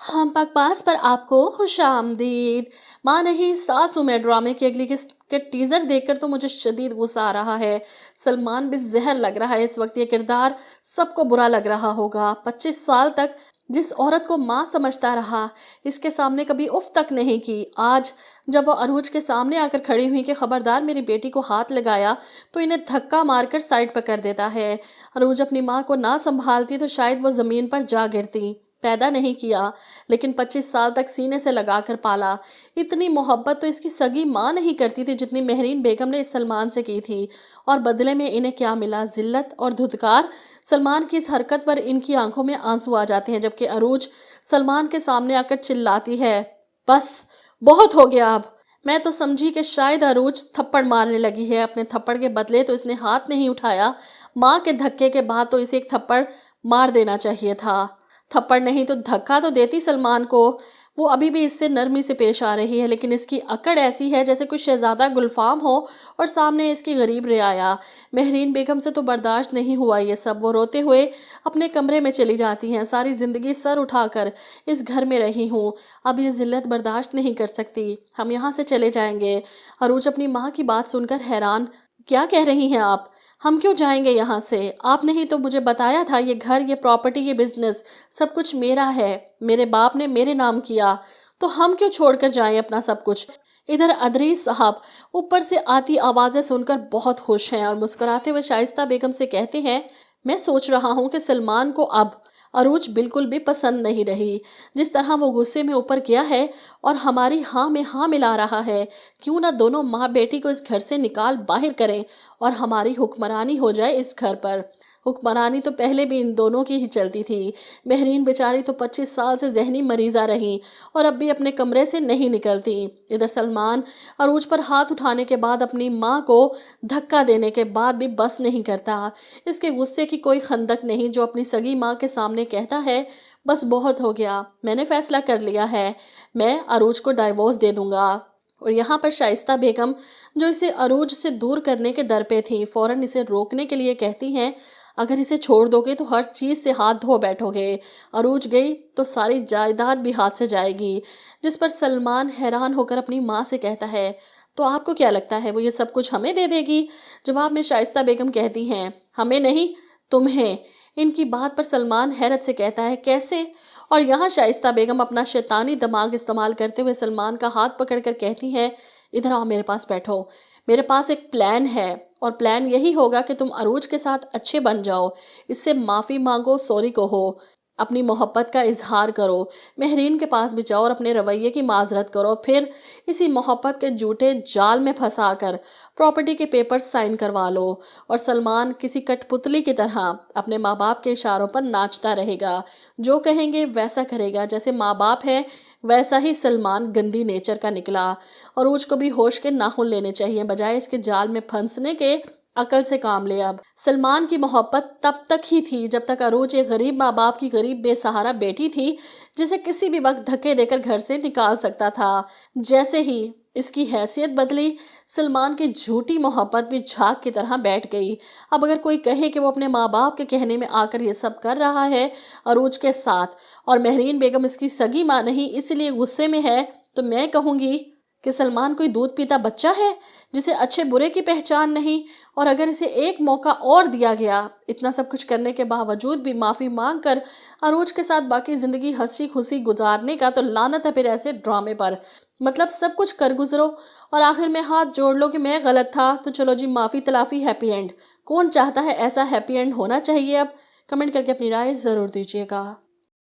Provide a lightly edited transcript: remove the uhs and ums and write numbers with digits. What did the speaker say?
हम बकवास पर आपको खुश आमदीद। माँ नहीं सासू में ड्रामे की अगली किस्त के टीजर देखकर तो मुझे शदीद गुस्सा आ रहा है। सलमान भी जहर लग रहा है इस वक्त। ये किरदार सबको बुरा लग रहा होगा। 25 साल तक जिस औरत को माँ समझता रहा, इसके सामने कभी उफ तक नहीं की, आज जब वो अरूज के सामने आकर खड़ी हुई कि खबरदार मेरी बेटी को हाथ लगाया, तो इन्हें धक्का मारकर साइड पर कर देता है। अरूज अपनी माँ को ना संभालती तो शायद वो जमीन पर जा गिरती। पैदा नहीं किया, लेकिन 25 साल तक सीने से लगाकर पाला। इतनी मोहब्बत तो इसकी सगी माँ नहीं करती थी जितनी मेहरीन बेगम ने इस सलमान से की थी। और बदले में इन्हें क्या मिला? जिल्लत और धुतकार। सलमान की इस हरकत पर इनकी आंखों में आंसू आ जाते हैं, जबकि अरूज सलमान के सामने आकर चिल्लाती है, बस बहुत हो गया अब। मैं तो समझी कि शायद अरूज थप्पड़ मारने लगी है। अपने थप्पड़ के बदले तो इसने हाथ नहीं उठाया। माँ के धक्के के बाद तो इसे एक थप्पड़ मार देना चाहिए था। थप्पड़ नहीं तो धक्का तो देती सलमान को। वो अभी भी इससे नरमी से पेश आ रही है, लेकिन इसकी अकड़ ऐसी है जैसे कोई शहजादा गुलफाम हो और सामने इसकी गरीब रियाया। मेहरीन बेगम से तो बर्दाश्त नहीं हुआ ये सब। वो रोते हुए अपने कमरे में चली जाती हैं। सारी ज़िंदगी सर उठाकर इस घर में रही हूँ, अब ये ज़िल्लत बर्दाश्त नहीं कर सकती। हम यहाँ से चले जाएंगे। अरूज अपनी माँ की बात सुनकर हैरान, क्या कह रही हैं आप? हम क्यों जाएंगे यहाँ से? आपने ही तो मुझे बताया था ये घर, ये प्रॉपर्टी, ये बिजनेस सब कुछ मेरा है। मेरे बाप ने मेरे नाम किया, तो हम क्यों छोड़कर जाएं अपना सब कुछ? इधर अदरीस साहब ऊपर से आती आवाज़ें सुनकर बहुत खुश हैं और मुस्कुराते हुए शाइस्ता बेगम से कहते हैं, मैं सोच रहा हूँ कि सलमान को अब अरूज बिल्कुल भी पसंद नहीं रही। जिस तरह वो गुस्से में ऊपर गया है और हमारी हाँ में हाँ मिला रहा है, क्यों ना दोनों माँ बेटी को इस घर से निकाल बाहर करें और हमारी हुक्मरानी हो जाए इस घर पर। हुक्मरानी तो पहले भी इन दोनों की ही चलती थी। मेहरीन बेचारी तो 25 साल से जहनी मरीज़ा रही और अब भी अपने कमरे से नहीं निकलती। इधर सलमान अरूज पर हाथ उठाने के बाद अपनी माँ को धक्का देने के बाद भी बस नहीं करता। इसके गुस्से की कोई खंदक नहीं, जो अपनी सगी माँ के सामने कहता है, बस बहुत हो गया, मैंने फैसला कर लिया है, मैं अरूज को डाइवोर्स दे दूंगा। और यहाँ पर शाइस्ता बेगम, जो इसे अरूज से दूर करने के दर पे थी, फौरन इसे रोकने के लिए कहती हैं, अगर इसे छोड़ दोगे तो हर चीज़ से हाथ धो बैठोगे। अरूज गई तो सारी जायदाद भी हाथ से जाएगी। जिस पर सलमान हैरान होकर अपनी माँ से कहता है, तो आपको क्या लगता है वो ये सब कुछ हमें दे देगी? जवाब में शाइस्ता बेगम कहती हैं, हमें नहीं, तुम्हें। इनकी बात पर सलमान हैरत से कहता है, कैसे? और यहाँ शाइस्ता बेगम अपना शैतानी दिमाग इस्तेमाल करते हुए सलमान का हाथ पकड़कर कहती हैं, इधर आओ, मेरे पास बैठो। मेरे पास एक प्लान है और प्लान यही होगा कि तुम अरूज के साथ अच्छे बन जाओ, इससे माफ़ी मांगो, सॉरी कहो, अपनी मोहब्बत का इजहार करो, मेहरीन के पास भी जाओ और अपने रवैये की माजरत करो, फिर इसी मोहब्बत के झूठे जाल में फंसाकर प्रॉपर्टी के पेपर्स साइन करवा लो। और सलमान किसी कठपुतली की तरह अपने माँ बाप के इशारों पर नाचता रहेगा, जो कहेंगे वैसा करेगा। जैसे माँ बाप है वैसा ही सलमान गंदी नेचर का निकला। अरूज को भी होश के नाखून लेने चाहिए, बजाय इसके जाल में फंसने के अकल से काम ले। अब सलमान की मोहब्बत तब तक ही थी जब तक अरूज एक गरीब माँ बाप की गरीब बेसहारा बेटी थी, जिसे किसी भी वक्त धक्के देकर घर से निकाल सकता था। जैसे ही इसकी हैसियत बदली, सलमान की झूठी मोहब्बत भी झाग की तरह बैठ गई। अब अगर कोई कहे कि वो अपने माँ बाप के कहने में आकर ये सब कर रहा है अरूज के साथ, और मेहरीन बेगम इसकी सगी माँ नहीं इसलिए गुस्से में है, तो मैं कहूँगी कि सलमान कोई दूध पीता बच्चा है जिसे अच्छे बुरे की पहचान नहीं। और अगर इसे एक मौका और दिया गया, इतना सब कुछ करने के बावजूद भी माफ़ी मांग कर अरूज के साथ बाकी ज़िंदगी हंसी खुशी गुजारने का, तो लानत है फिर ऐसे ड्रामे पर। मतलब सब कुछ कर गुजरो और आखिर में हाथ जोड़ लो कि मैं गलत था, तो चलो जी माफ़ी तलाफ़ी, हैप्पी एंड। कौन चाहता है ऐसा हैप्पी एंड होना चाहिए? अब कमेंट करके अपनी राय ज़रूर दीजिएगा।